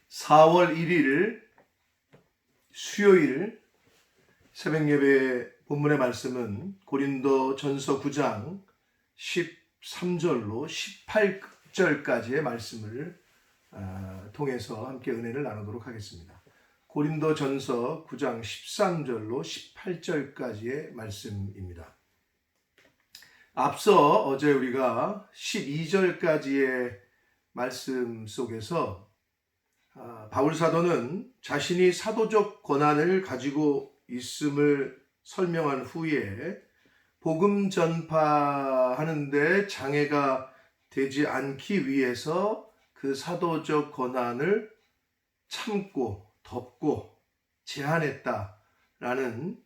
4월 1일 수요일 새벽예배 본문의 말씀은 고린도 전서 9장 13절로 18절까지의 말씀을 통해서 함께 은혜를 나누도록 하겠습니다. 고린도 전서 9장 13절로 18절까지의 말씀입니다. 앞서 어제 우리가 12절까지의 말씀 속에서 바울 사도는 자신이 사도적 권한을 가지고 있음을 설명한 후에 복음 전파하는데 장애가 되지 않기 위해서 그 사도적 권한을 참고 덮고 제한했다라는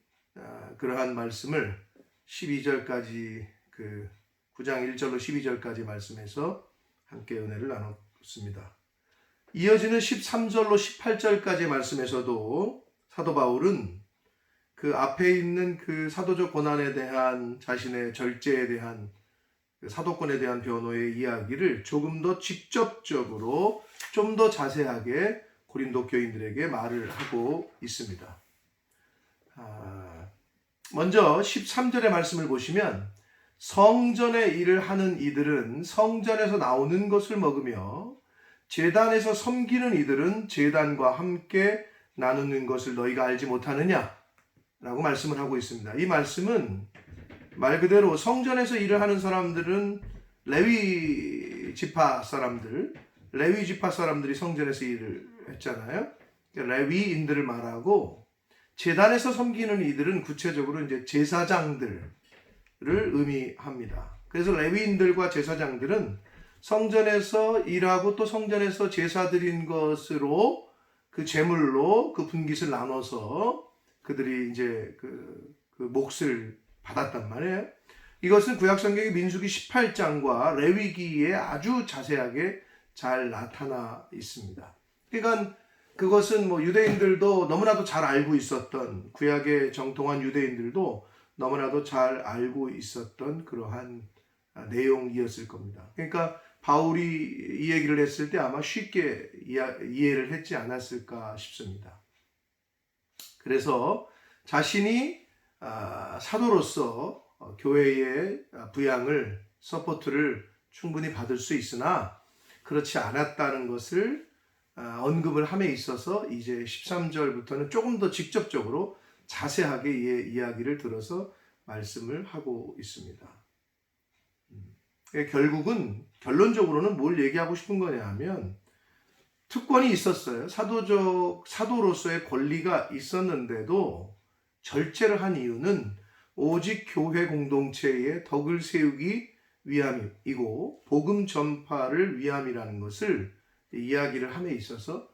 그러한 말씀을 12절까지 9장 1절로 12절까지 말씀에서 함께 은혜를 나눴습니다. 이어지는 13절로 18절까지 말씀에서도 사도 바울은 그 앞에 있는 그 사도적 권한에 대한 자신의 절제에 대한 사도권에 대한 변호의 이야기를 조금 더 직접적으로 좀 더 자세하게 고린도 교인들에게 말을 하고 있습니다. 먼저 13절의 말씀을 보시면 성전의 일을 하는 이들은 성전에서 나오는 것을 먹으며 제단에서 섬기는 이들은 제단과 함께 나누는 것을 너희가 알지 못하느냐? 라고 말씀을 하고 있습니다. 이 말씀은 말 그대로 성전에서 일을 하는 사람들은 레위 지파 사람들이 성전에서 일을 했잖아요. 레위인들을 말하고 제단에서 섬기는 이들은 구체적으로 이제 제사장들을 의미합니다. 그래서 레위인들과 제사장들은 성전에서 일하고 또 성전에서 제사 드린 것으로 그 제물로 그 분깃을 나눠서 그들이 이제 그 몫을 받았단 말이에요. 이것은 구약성경의 민수기 18장과 레위기에 아주 자세하게 잘 나타나 있습니다. 그러니까 그것은 유대인들도 너무나도 잘 알고 있었던, 구약에 정통한 유대인들도 너무나도 잘 알고 있었던 그러한 내용이었을 겁니다. 그러니까 바울이 이 얘기를 했을 때 아마 쉽게 이해를 했지 않았을까 싶습니다. 그래서 자신이 사도로서 교회의 부양을, 서포트를 충분히 받을 수 있으나 그렇지 않았다는 것을 언급을 함에 있어서 이제 13절부터는 조금 더 직접적으로 자세하게 이야기를 들어서 말씀을 하고 있습니다. 결론적으로는 뭘 얘기하고 싶은 거냐 하면 특권이 있었어요. 사도로서의 권리가 있었는데도 절제를 한 이유는 오직 교회 공동체의 덕을 세우기 위함이고 복음 전파를 위함이라는 것을 이야기를 함에 있어서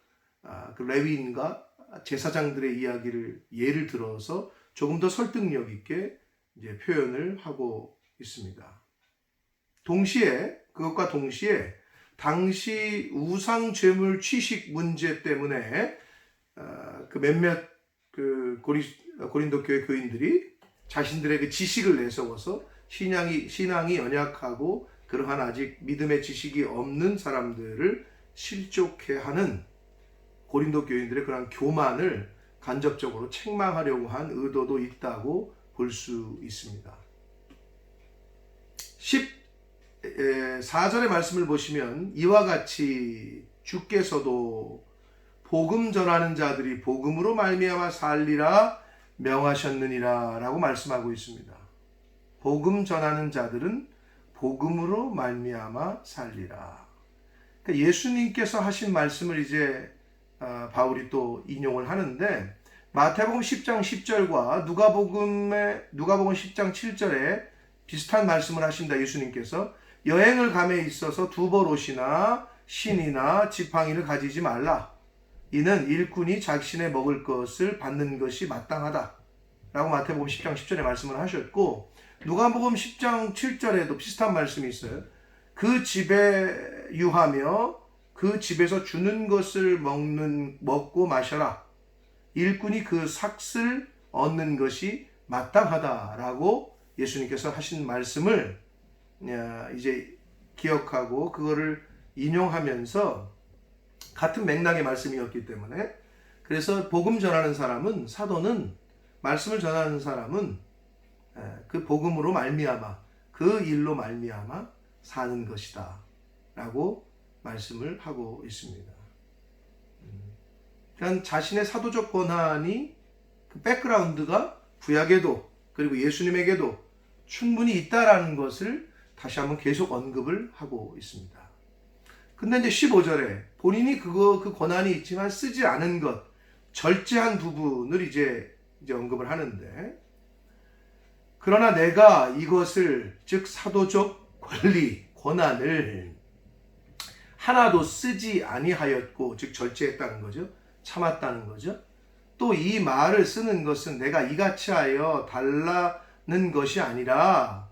그 레위인과 제사장들의 이야기를 예를 들어서 조금 더 설득력 있게 이제 표현을 하고 있습니다. 그것과 동시에 당시 우상 제물 취식 문제 때문에 몇몇 고린도 교회 교인들이 자신들의 그 지식을 내세워서 신앙이 연약하고 그러한 아직 믿음의 지식이 없는 사람들을 실족해하는 고린도 교인들의 그런 교만을 간접적으로 책망하려고 한 의도도 있다고 볼 수 있습니다. 14절의 말씀을 보시면 이와 같이 주께서도 복음 전하는 자들이 복음으로 말미암아 살리라 명하셨느니라 라고 말씀하고 있습니다. 복음 전하는 자들은 복음으로 말미암아 살리라. 그러니까 예수님께서 하신 말씀을 이제 바울이 또 인용을 하는데 마태복음 10장 10절과 누가복음 10장 7절에 비슷한 말씀을 하신다. 예수님께서 여행을 감에 있어서 두벌옷이나 신이나 지팡이를 가지지 말라. 이는 일꾼이 자신의 먹을 것을 받는 것이 마땅하다. 라고 마태복음 10장 10절에 말씀을 하셨고 누가복음 10장 7절에도 비슷한 말씀이 있어요. 그 집에 유하며 그 집에서 주는 것을 먹고 마셔라. 일꾼이 그 삭을 얻는 것이 마땅하다라고 예수님께서 하신 말씀을 이제 기억하고 그거를 인용하면서 같은 맥락의 말씀이었기 때문에, 그래서 복음 전하는 사람은, 사도는, 말씀을 전하는 사람은 그 복음으로 말미암아, 그 일로 말미암아 사는 것이다 라고 말씀을 하고 있습니다. 그러니까 자신의 사도적 권한이, 그 백그라운드가 구약에도 그리고 예수님에게도 충분히 있다라는 것을 다시 한번 계속 언급을 하고 있습니다. 근데 이제 15절에 본인이 그 권한이 있지만 쓰지 않은 것, 절제한 부분을 이제 언급을 하는데, 그러나 내가 이것을, 즉 사도적 권리, 권한을 하나도 쓰지 아니하였고, 즉 절제했다는 거죠. 참았다는 거죠. 또 이 말을 쓰는 것은 내가 이같이 하여 달라는 것이 아니라,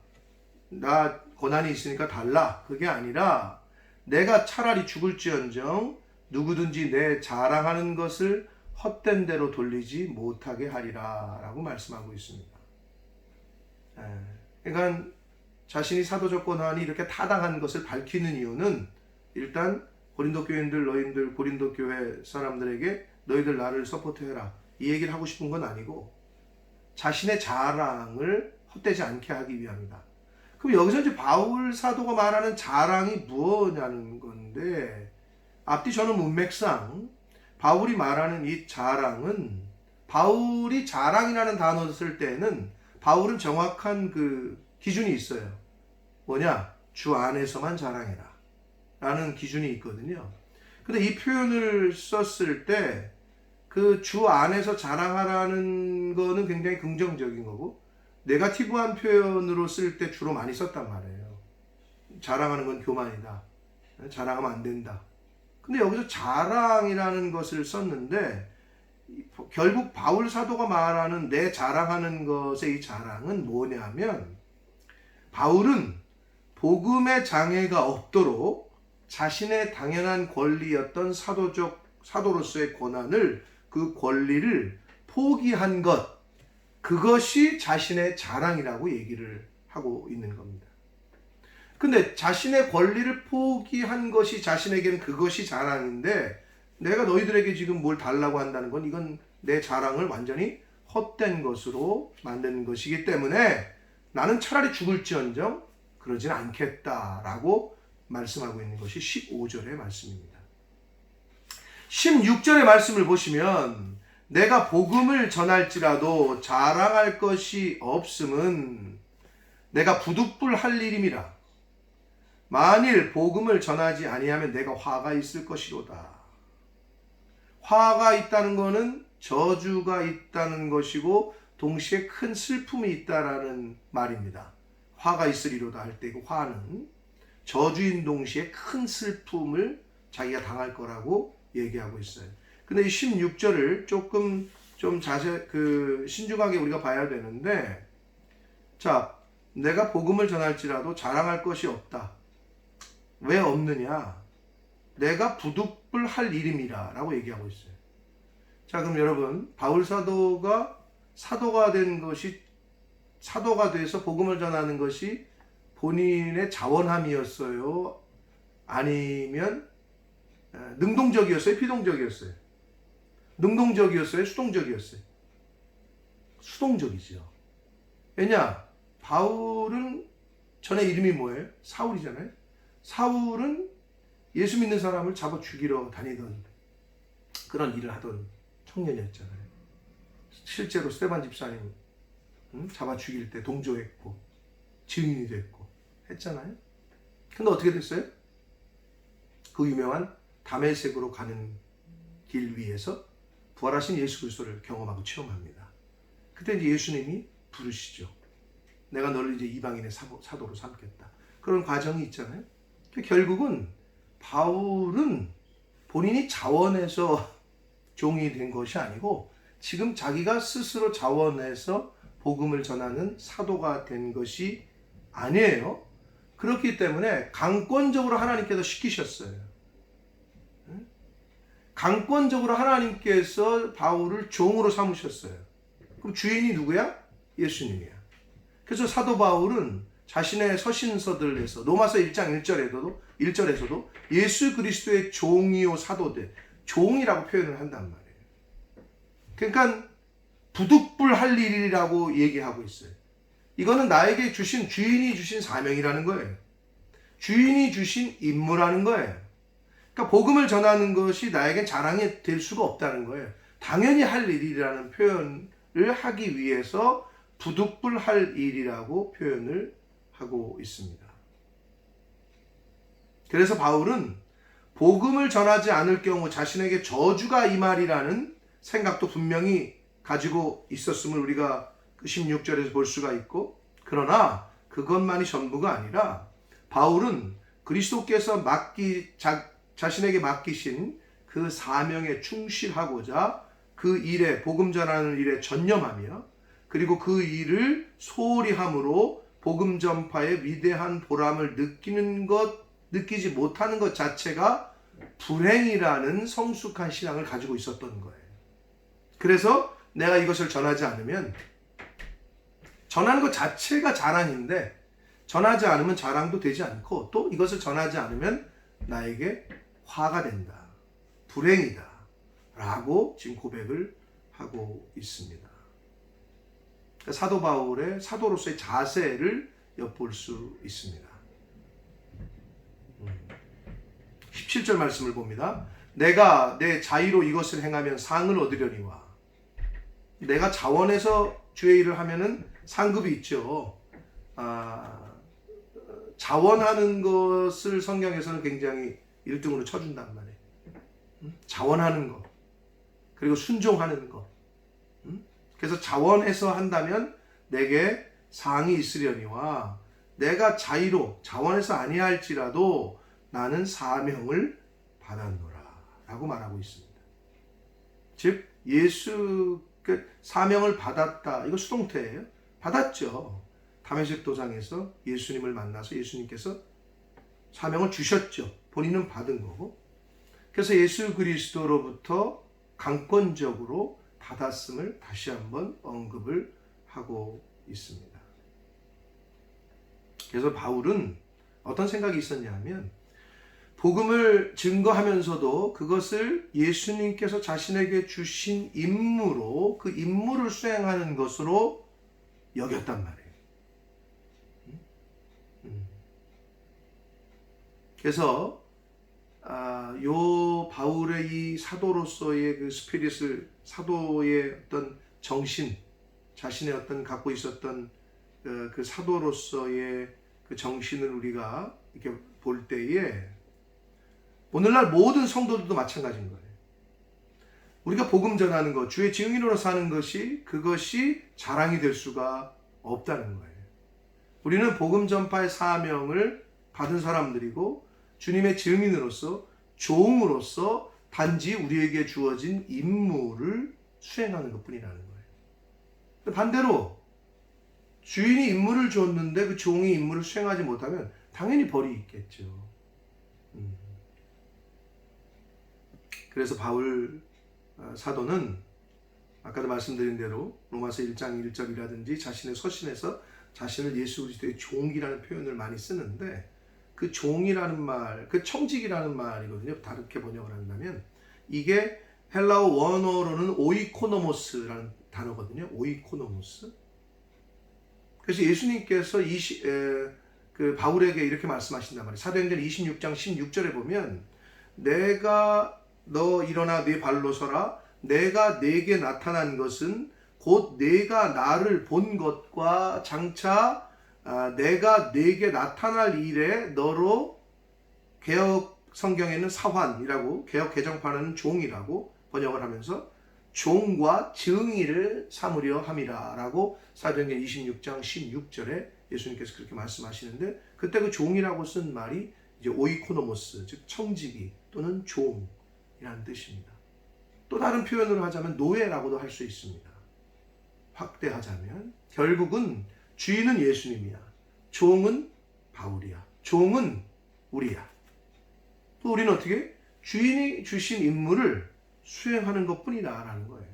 나 권한이 있으니까 달라, 그게 아니라 내가 차라리 죽을지언정 누구든지 내 자랑하는 것을 헛된 대로 돌리지 못하게 하리라 라고 말씀하고 있습니다. 그러니까 자신이 사도적 권한이 이렇게 타당한 것을 밝히는 이유는, 일단 고린도 교인들, 너희들 고린도 교회 사람들에게 너희들 나를 서포트해라, 이 얘기를 하고 싶은 건 아니고 자신의 자랑을 헛되지 않게 하기 위함이다. 그럼 여기서 이제 바울 사도가 말하는 자랑이 무엇냐는 건데, 앞뒤 저는 문맥상 바울이 말하는 이 자랑은, 바울이 자랑이라는 단어를 쓸 때는 바울은 정확한 그 기준이 있어요. 뭐냐? 주 안에서만 자랑해라 라는 기준이 있거든요. 근데 이 표현을 썼을 때 그 주 안에서 자랑하라는 거는 굉장히 긍정적인 거고, 네거티브한 표현으로 쓸 때 주로 많이 썼단 말이에요. 자랑하는 건 교만이다, 자랑하면 안 된다. 근데 여기서 자랑이라는 것을 썼는데, 결국 바울 사도가 말하는 내 자랑하는 것의 이 자랑은 뭐냐면, 바울은 복음의 장애가 없도록 자신의 당연한 권리였던 사도로서의 권한을, 그 권리를 포기한 것, 그것이 자신의 자랑이라고 얘기를 하고 있는 겁니다. 근데 자신의 권리를 포기한 것이 자신에게는 그것이 자랑인데, 내가 너희들에게 지금 뭘 달라고 한다는 건 이건 내 자랑을 완전히 헛된 것으로 만드는 것이기 때문에 나는 차라리 죽을지언정 그러진 않겠다라고 말씀하고 있는 것이 15절의 말씀입니다. 16절의 말씀을 보시면, 내가 복음을 전할지라도 자랑할 것이 없음은 내가 부득불할 일임이라. 만일 복음을 전하지 아니하면 내가 화가 있을 것이로다. 화가 있다는 것은 저주가 있다는 것이고 동시에 큰 슬픔이 있다라는 말입니다. 화가 있으리로다 할 때 그 화는 저주인 동시에 큰 슬픔을 자기가 당할 거라고 얘기하고 있어요. 근데 이 16절을 조금 좀 신중하게 우리가 봐야 되는데, 자, 내가 복음을 전할지라도 자랑할 것이 없다. 왜 없느냐? 내가 부득불할 일임이라 라고 얘기하고 있어요. 자, 그럼 여러분, 바울 사도가 된 것이, 사도가 돼서 복음을 전하는 것이 본인의 자원함이었어요? 아니면 능동적이었어요? 피동적이었어요? 능동적이었어요? 수동적이었어요? 수동적이죠. 왜냐? 바울은 전에 이름이 뭐예요? 사울이잖아요. 사울은 예수 믿는 사람을 잡아 죽이러 다니던 그런 일을 하던 청년이었잖아요. 실제로 스데반 집사님 잡아 죽일 때 동조했고 증인이 됐고 했잖아요. 근데 어떻게 됐어요? 그 유명한 다메섹으로 가는 길 위에서 부활하신 예수 그리스도를 경험하고 체험합니다. 그때 이제 예수님이 부르시죠. 내가 너를 이제 이방인의 사도로 삼겠다. 그런 과정이 있잖아요. 결국은 바울은 본인이 자원해서 종이 된 것이 아니고 지금 자기가 스스로 자원해서 복음을 전하는 사도가 된 것이 아니에요. 그렇기 때문에 강권적으로 하나님께서 시키셨어요. 강권적으로 하나님께서 바울을 종으로 삼으셨어요. 그럼 주인이 누구야? 예수님이야. 그래서 사도 바울은 자신의 서신서들에서 로마서 1장 1절에서도 예수 그리스도의 종이요 사도들, 종이라고 표현을 한단 말이에요. 그러니까 부득불할 일이라고 얘기하고 있어요. 이거는 나에게 주신, 주인이 주신 사명이라는 거예요. 주인이 주신 임무라는 거예요. 그러니까 복음을 전하는 것이 나에겐 자랑이 될 수가 없다는 거예요. 당연히 할 일이라는 표현을 하기 위해서 부득불할 일이라고 표현을 하고 있습니다. 그래서 바울은 복음을 전하지 않을 경우 자신에게 저주가 임하리라는 생각도 분명히 가지고 있었음을 우리가 16절에서 볼 수가 있고, 그러나 그것만이 전부가 아니라 바울은 그리스도께서 자신에게 맡기신 그 사명에 충실하고자 그 일에, 복음 전하는 일에 전념하며, 그리고 그 일을 소홀히 함으로 복음 전파의 위대한 보람을 느끼지 못하는 것 자체가 불행이라는 성숙한 신앙을 가지고 있었던 거예요. 그래서 내가 이것을 전하지 않으면, 전하는 것 자체가 자랑인데 전하지 않으면 자랑도 되지 않고, 또 이것을 전하지 않으면 나에게 화가 된다, 불행이다 라고 지금 고백을 하고 있습니다. 사도 바울의 사도로서의 자세를 엿볼 수 있습니다. 17절 말씀을 봅니다. 내가 내 자의로 이것을 행하면 상을 얻으려니와. 내가 자원해서 주의 일을 하면은 상급이 있죠. 자원하는 것을 성경에서는 굉장히 1등으로 쳐준단 말이에요. 자원하는 것, 그리고 순종하는 것. 그래서 자원해서 한다면 내게 상이 있으려니와, 내가 자의로 자원해서 아니할지라도 나는 사명을 받았노라 라고 말하고 있습니다. 즉 예수 사명을 받았다, 이거 수동태예요. 받았죠. 다메섹 도상에서 예수님을 만나서 예수님께서 사명을 주셨죠. 본인은 받은 거고, 그래서 예수 그리스도로부터 강권적으로 받았음을 다시 한번 언급을 하고 있습니다. 그래서 바울은 어떤 생각이 있었냐 하면, 복음을 증거하면서도 그것을 예수님께서 자신에게 주신 임무로, 그 임무를 수행하는 것으로 여겼단 말이에요. 그래서 요 바울의 이 사도로서의 그 스피릿을, 사도의 어떤 정신, 자신의 어떤 갖고 있었던 그 사도로서의 그 정신을 우리가 이렇게 볼 때에, 오늘날 모든 성도들도 마찬가지인 거예요. 우리가 복음 전하는 것, 주의 증인으로 사는 것이, 그것이 자랑이 될 수가 없다는 거예요. 우리는 복음 전파의 사명을 받은 사람들이고, 주님의 증인으로서, 종으로서 단지 우리에게 주어진 임무를 수행하는 것뿐이라는 거예요. 반대로 주인이 임무를 줬는데 그 종이 임무를 수행하지 못하면 당연히 벌이 있겠죠. 그래서 바울 사도는 아까도 말씀드린 대로 로마서 1장 1절이라든지 자신의 서신에서 자신을 예수 그리스도의 종이라는 표현을 많이 쓰는데, 그 종이라는 말, 그 청직이라는 말이거든요. 다르게 번역을 한다면 이게 헬라어 원어로는 오이코노모스라는 단어거든요. 오이코노모스. 그래서 예수님께서 그 바울에게 이렇게 말씀하신단 말이에요. 사도행전 26장 16절에 보면, 내가 너 일어나 네 발로 서라. 내가 네게 나타난 것은 곧 네가 나를 본 것과 장차 내가 네게 나타날 일에 너로, 개역 성경에는 사환이라고, 개역 개정판은 종이라고 번역을 하면서 종과 증인을 삼으려 함이라 라고 사도행전 26장 16절에 예수님께서 그렇게 말씀하시는데, 그때 그 종이라고 쓴 말이 이제 오이코노모스, 즉 청지기 또는 종이라는 뜻입니다. 또 다른 표현으로 하자면 노예라고도 할 수 있습니다. 확대하자면 결국은 주인은 예수님이야, 종은 바울이야, 종은 우리야. 또 우리는 어떻게? 주인이 주신 임무를 수행하는 것뿐이다 라는 거예요.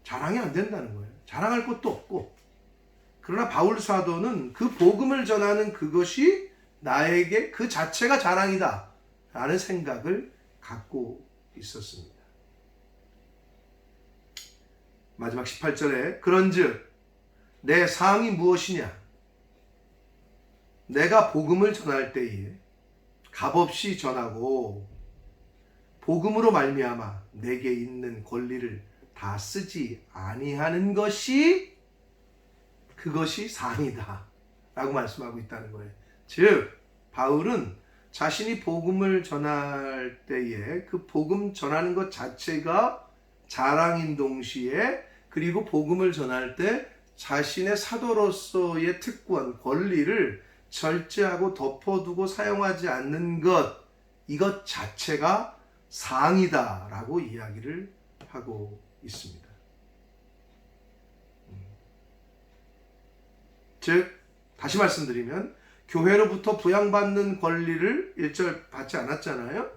자랑이 안 된다는 거예요. 자랑할 것도 없고, 그러나 바울 사도는 그 복음을 전하는 그것이 나에게 그 자체가 자랑이다 라는 생각을 갖고 있었습니다. 마지막 18절에 그런즉 내 사항이 무엇이냐? 내가 복음을 전할 때에 값없이 전하고 복음으로 말미암아 내게 있는 권리를 다 쓰지 아니하는 것이 그것이 사항이다 라고 말씀하고 있다는 거예요. 즉 바울은 자신이 복음을 전할 때에 그 복음 전하는 것 자체가 자랑인 동시에 그리고 복음을 전할 때 자신의 사도로서의 특권, 권리를 절제하고 덮어두고 사용하지 않는 것, 이것 자체가 사항이다 라고 이야기를 하고 있습니다. 즉 다시 말씀드리면 교회로부터 부양받는 권리를 1절 받지 않았잖아요.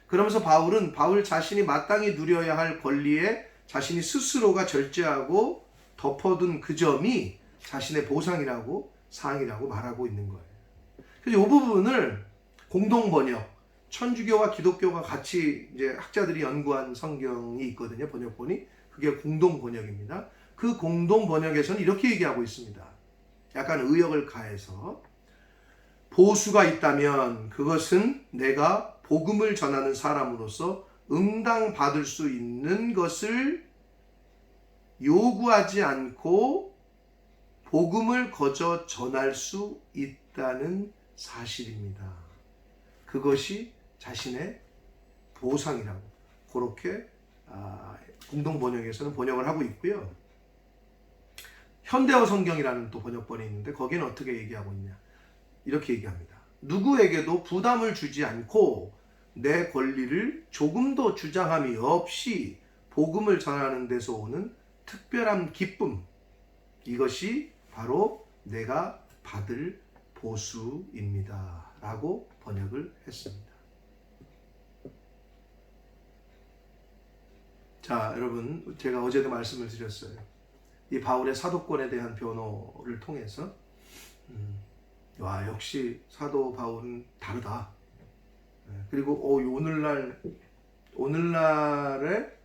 그러면서 바울 자신이 마땅히 누려야 할 권리에 자신이 스스로가 절제하고 덮어둔 그 점이 자신의 보상이라고 사항이라고 말하고 있는 거예요. 그래서 이 부분을 공동 번역, 천주교와 기독교가 같이 이제 학자들이 연구한 성경이 있거든요. 번역본이. 그게 공동 번역입니다. 그 공동 번역에서는 이렇게 얘기하고 있습니다. 약간 의역을 가해서 보수가 있다면 그것은 내가 복음을 전하는 사람으로서 응당받을 수 있는 것을 요구하지 않고 복음을 거저 전할 수 있다는 사실입니다. 그것이 자신의 보상이라고 그렇게 공동 번역에서는 번역을 하고 있고요. 현대어 성경이라는 또 번역본이 있는데 거기는 어떻게 얘기하고 있냐? 이렇게 얘기합니다. 누구에게도 부담을 주지 않고 내 권리를 조금도 주장함이 없이 복음을 전하는 데서 오는 특별한 기쁨, 이것이 바로 내가 받을 보수입니다 라고 번역을 했습니다. 자, 여러분, 제가 어제도 말씀을 드렸어요. 이 바울의 사도권에 대한 변호를 통해서 와, 역시 사도 바울은 다르다. 그리고 오늘날에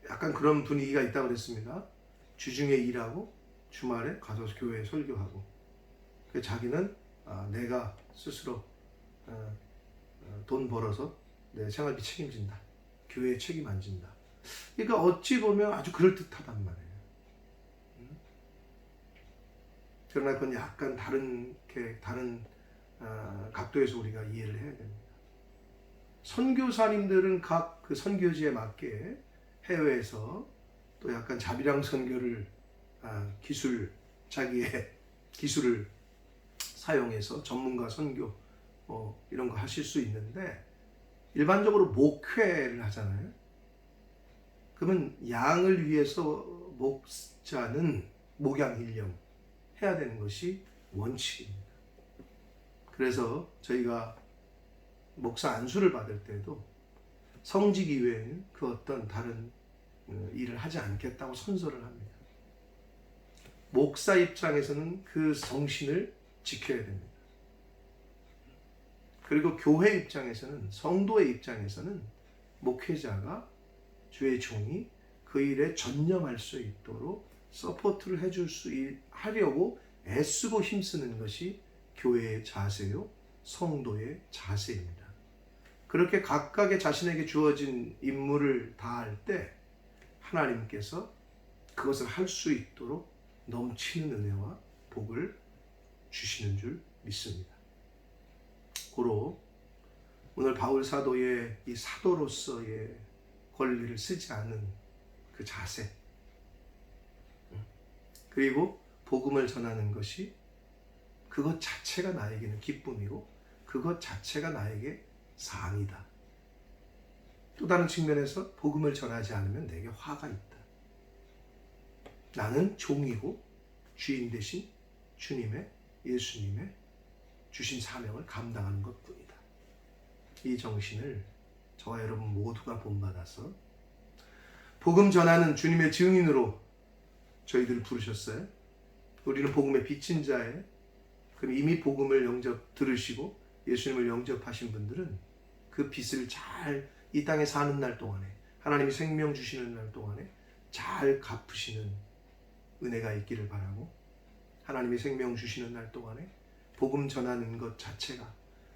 약간 그런 분위기가 있다고 그랬습니다. 주중에 일하고 주말에 가서 교회에 설교하고, 자기는 내가 스스로 돈 벌어서 내 생활비 책임진다. 교회에 책임 안 진다. 그러니까 어찌 보면 아주 그럴듯하단 말이에요. 그러나 그건 약간 다른 각도에서 우리가 이해를 해야 됩니다. 선교사님들은 각 그 선교지에 맞게 해외에서 또 약간 자비랑 선교를 자기의 기술을 사용해서 전문가 선교 이런 거 하실 수 있는데, 일반적으로 목회를 하잖아요. 그러면 양을 위해서 목자는 목양일령 해야 되는 것이 원칙입니다. 그래서 저희가 목사 안수를 받을 때도 성직 이외에는 그 어떤 다른 일을 하지 않겠다고 선서를 합니다. 목사 입장에서는 그 성신을 지켜야 됩니다. 그리고 교회 입장에서는, 성도의 입장에서는 목회자가, 주의 종이 그 일에 전념할 수 있도록 서포트를 해줄 하려고 애쓰고 힘쓰는 것이 교회의 자세요, 성도의 자세입니다. 그렇게 각각의 자신에게 주어진 임무를 다할 때 하나님께서 그것을 할 수 있도록 넘치는 은혜와 복을 주시는 줄 믿습니다. 고로 오늘 바울 사도의 이 사도로서의 권리를 쓰지 않은 그 자세, 그리고 복음을 전하는 것이 그것 자체가 나에게는 기쁨이고 그것 자체가 나에게 사항이다. 또 다른 측면에서 복음을 전하지 않으면 내게 화가 있다. 나는 종이고 주인 되신 예수님의 주신 사명을 감당하는 것뿐이다. 이 정신을 저와 여러분 모두가 본받아서 복음 전하는 주님의 증인으로 저희들을 부르셨어요. 우리는 복음의 빚진 자에, 그럼 이미 복음을 들으시고 예수님을 영접하신 분들은 그 빚을 잘 이 땅에 사는 날 동안에, 하나님이 생명 주시는 날 동안에 잘 갚으시는 은혜가 있기를 바라고, 하나님이 생명 주시는 날 동안에 복음 전하는 것 자체가,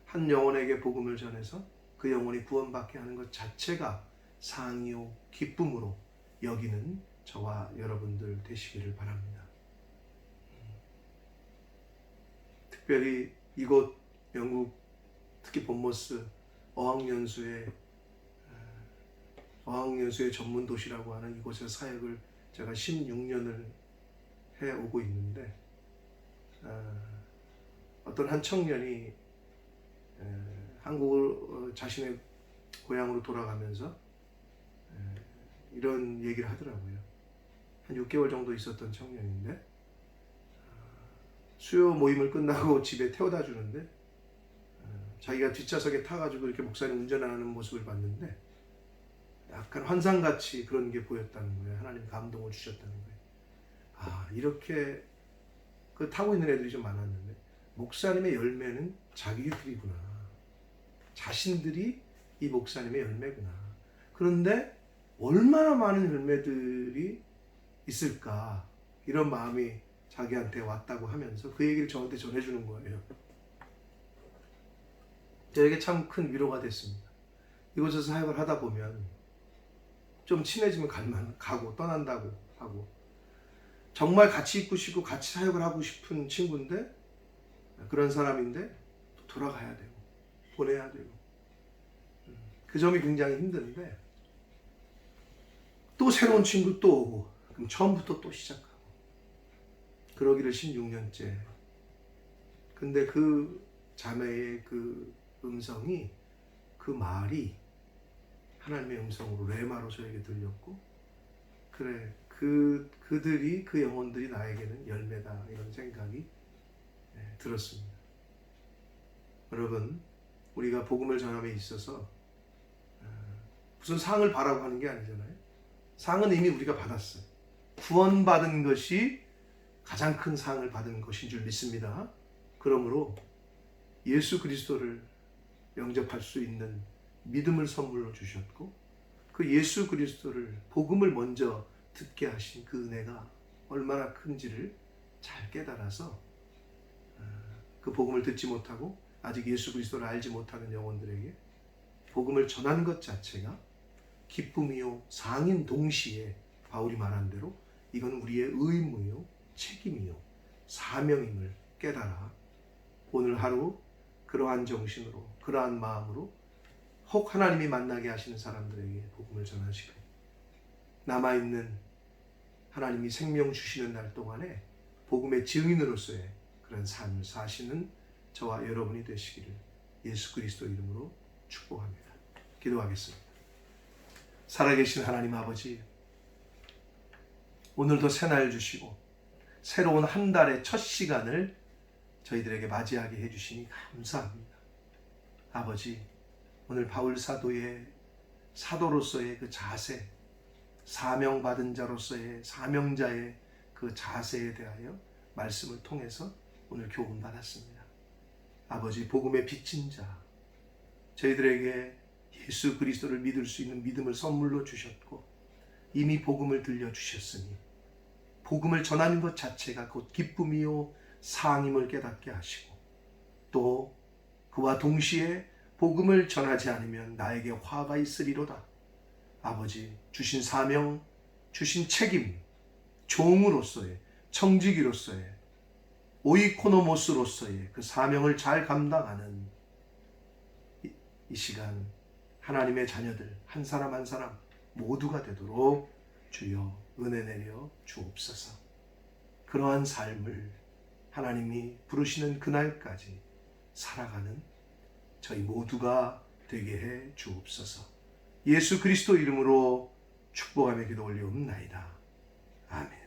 한 영혼에게 복음을 전해서 그 영혼이 구원받게 하는 것 자체가 상이요 기쁨으로 여기는 저와 여러분들 되시기를 바랍니다. 특별히 이곳 영국, 특히 본머스 어학연수의 전문 도시라고 하는 이곳의 사역을 제가 16년을 해오고 있는데, 어떤 한 청년이 한국을 자신의 고향으로 돌아가면서 이런 얘기를 하더라고요. 한 6개월 정도 있었던 청년인데, 수요 모임을 끝나고 집에 태워다 주는데 자기가 뒷좌석에 타가지고 이렇게 목사님 운전하는 모습을 봤는데 약간 환상같이 그런 게 보였다는 거예요. 하나님 감동을 주셨다는 거예요. 이렇게 타고 있는 애들이 좀 많았는데, 목사님의 열매는 자기들이구나. 자신들이 이 목사님의 열매구나. 그런데 얼마나 많은 열매들이 있을까, 이런 마음이 자기한테 왔다고 하면서 그 얘기를 저한테 전해주는 거예요. 저에게 참 큰 위로가 됐습니다. 이곳에서 사역을 하다 보면 좀 친해지면 가고 떠난다고 하고, 정말 같이 있고 싶고 같이 사역을 하고 싶은 친구인데, 그런 사람인데 또 돌아가야 되고 보내야 되고, 그 점이 굉장히 힘든데, 또 새로운 친구 또 오고, 그럼 처음부터 또 시작하고, 그러기를 16년째. 근데 그 자매의 그 음성이, 그 말이 하나님의 음성으로 레마로 저에게 들렸고, 그래, 그들이, 그 영혼들이 나에게는 열매다, 이런 생각이 들었습니다. 여러분, 우리가 복음을 전함에 있어서 무슨 상을 바라고 하는 게 아니잖아요. 상은 이미 우리가 받았어요. 구원받은 것이 가장 큰 상을 받은 것인 줄 믿습니다. 그러므로 예수 그리스도를 영접할 수 있는 믿음을 선물로 주셨고, 그 예수 그리스도를, 복음을 먼저 듣게 하신 그 은혜가 얼마나 큰지를 잘 깨달아서 그 복음을 듣지 못하고 아직 예수 그리스도를 알지 못하는 영혼들에게 복음을 전하는 것 자체가 기쁨이요 상인 동시에, 바울이 말한 대로 이건 우리의 의무요 책임이요 사명임을 깨달아 오늘 하루 그러한 정신으로, 그러한 마음으로 혹 하나님이 만나게 하시는 사람들에게 복음을 전하시고, 남아있는 하나님이 생명 주시는 날 동안에 복음의 증인으로서의 그런 삶을 사시는 저와 여러분이 되시기를 예수 그리스도 이름으로 축복합니다. 기도하겠습니다. 살아계신 하나님 아버지, 오늘도 새날 주시고 새로운 한 달의 첫 시간을 저희들에게 맞이하게 해주시니 감사합니다. 아버지, 오늘 바울 사도의 사도로서의 그 자세, 사명받은 자로서의 사명자의 그 자세에 대하여 말씀을 통해서 오늘 교훈 받았습니다. 아버지, 복음의 빚진 자, 저희들에게 예수 그리스도를 믿을 수 있는 믿음을 선물로 주셨고, 이미 복음을 들려주셨으니 복음을 전하는 것 자체가 곧 기쁨이요 상임을 깨닫게 하시고, 또 그와 동시에 복음을 전하지 않으면 나에게 화가 있으리로다. 아버지, 주신 사명, 주신 책임, 종으로서의, 청지기로서의, 오이코노모스로서의 그 사명을 잘 감당하는 이 시간, 하나님의 자녀들 한 사람 한 사람 모두가 되도록 주여 은혜 내려 주옵소서. 그러한 삶을 하나님이 부르시는 그날까지 살아가는 저희 모두가 되게 해 주옵소서. 예수 그리스도 이름으로 축복하며 기도 올리옵나이다. 아멘.